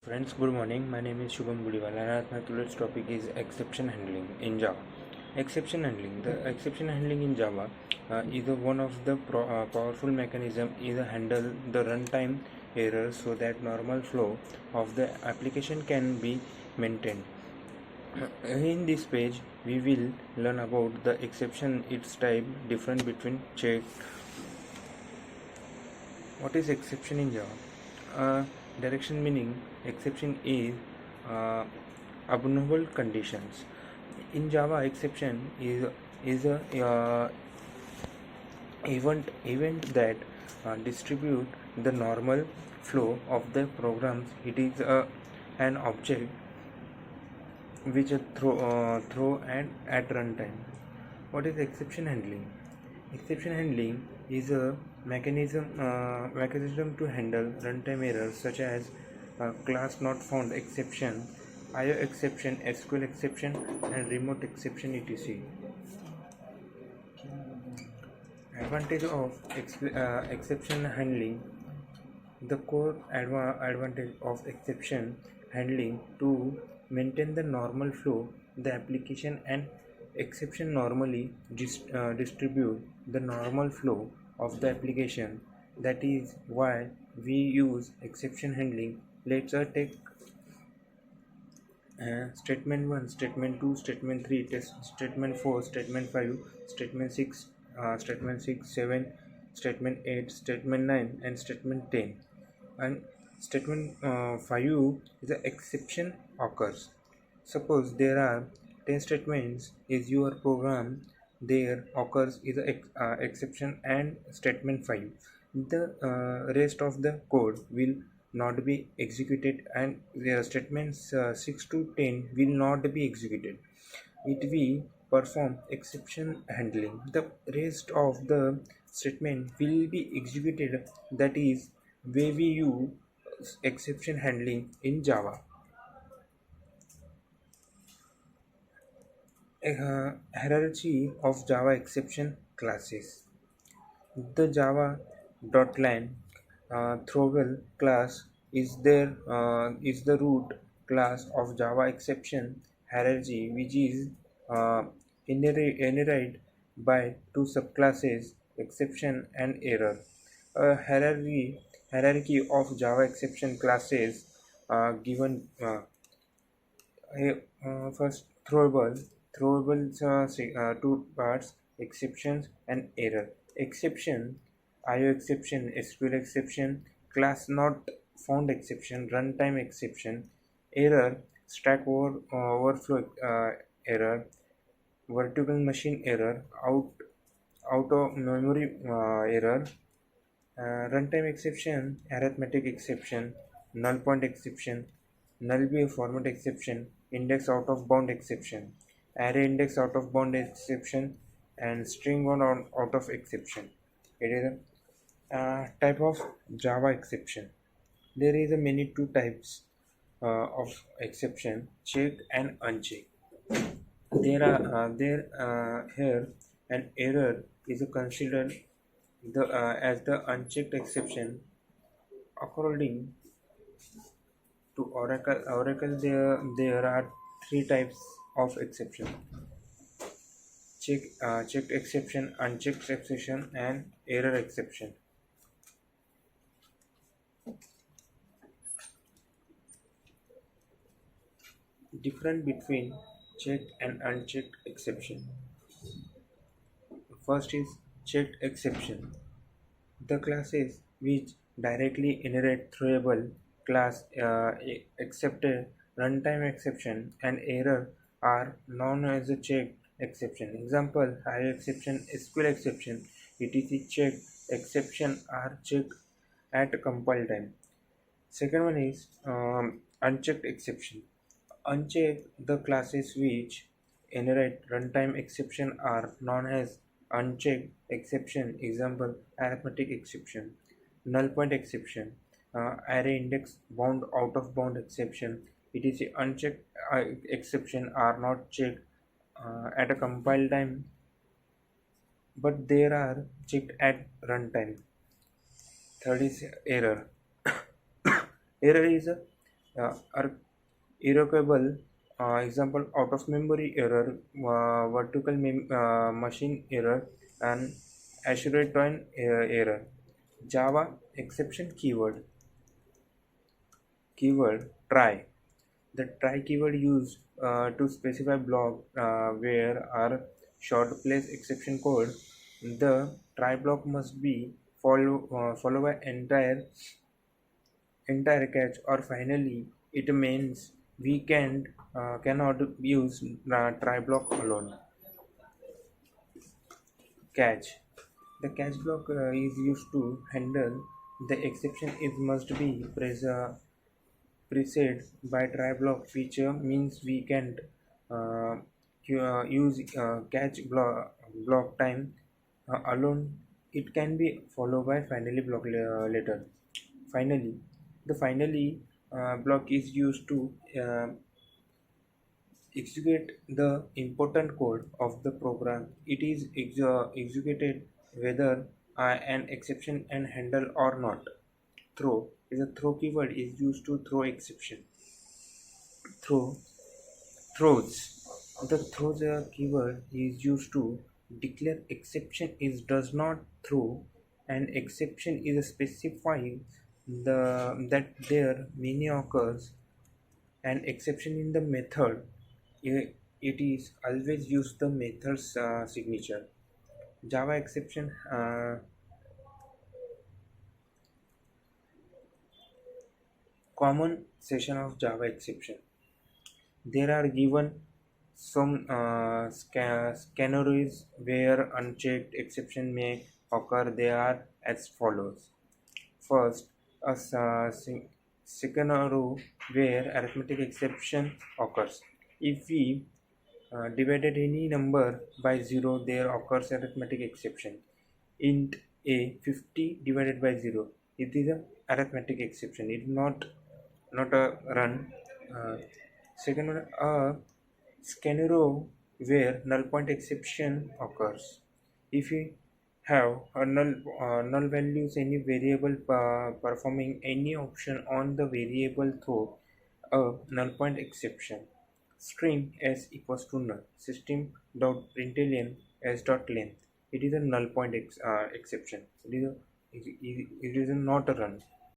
Friends, good morning. My name is Shubham Gudiwala and my today's topic is exception handling in Java. Exception handling. The exception handling in Java is one of the powerful mechanism is handle the runtime errors so that normal flow of the application can be maintained. In this page, we will learn about the exception, its type, difference between check. What is exception in Java? Direction meaning exception is uh, abnormal conditions. In Java, exception is a event that distribute the normal flow of the programs. It is an object which throw and at runtime. What is exception handling? Exception handling is a mechanism to handle runtime errors such as class not found exception, IO exception, SQL exception, and remote exception etc. Advantage of exception handling. The core advantage of exception handling to maintain the normal flow, the application and exception normally distribute the normal flow of the application. That is why we use exception handling. Let's take statement 1, statement 2, statement 3, statement 4, statement 5, statement 6, statement 6, 7, statement 8, statement 9, and statement 10. And statement 5 is the exception occurs. Suppose there are 10 statements is your program, there occurs is a exception and statement 5. The rest of the code will not be executed and the statements 6 to 10 will not be executed. It will perform exception handling. The rest of the statement will be executed. That is where we use exception handling in Java. Hierarchy of Java exception classes. The Java.line Throwable class is the root class of Java exception hierarchy, which is uh, inherited by two subclasses, exception and error. A hierarchy of Java exception classes given first throwable two parts, exceptions and error. Exception, IO exception, SQL exception, class not found exception, runtime exception, error, overflow error, virtual machine error, out of memory error, runtime exception, arithmetic exception, null point exception, null be format exception, index out of bound exception, array index out of bound exception, and string on out of exception. It is a type of Java exception. There is a many two types of exception: checked and unchecked. There here an error is considered as the unchecked exception. According to Oracle, there are three types of exception: checked exception, unchecked exception, and error exception. Difference between checked and unchecked exception. First is checked exception. The classes which directly inherit throwable class accepted runtime exception and error are known as a checked exception. Example: high exception, SQL exception, etc. Checked exception are checked at compile time. Second one is unchecked exception. Unchecked, the classes which inherit runtime exception are known as unchecked exception. Example: arithmetic exception, null point exception, array index bound out of bound exception. It is unchecked exception are not checked at a compile time, but they are checked at runtime. Third is error. Error is are irrevocable. Example, out of memory error, vertical machine error, and Asheron error. Java exception keyword try. The try keyword used to specify block where are short place exception code. The try block must be followed by entire catch, or finally it means we cannot use try block alone. Catch. The catch block is used to handle the exception is must be preceded by try block feature, means we can't uh, use block time alone. It can be followed by finally block later. Finally, the finally block is used to execute the important code of the program. It is executed whether an exception and handle or not. Throw is a throw keyword is used to throw exception. Throw throws. The throws keyword is used to declare exception is does not throw. An exception is specified that there many occurs. An exception in the method, it is always use the method's signature. Java exception, common session of Java exception. There are given some scenarios where unchecked exception may occur. They are as follows. First, a scenario where arithmetic exception occurs. If we divided any number by 0, there occurs arithmetic exception. Int a 50 divided by 0. It is a arithmetic exception. It is not a run. Uh, Second one, a scenario where null point exception occurs. If we have a null values any variable performing any option on the variable through a null point exception. String s equals to null. System dot println s dot length. It is a null point exception. It is not a run.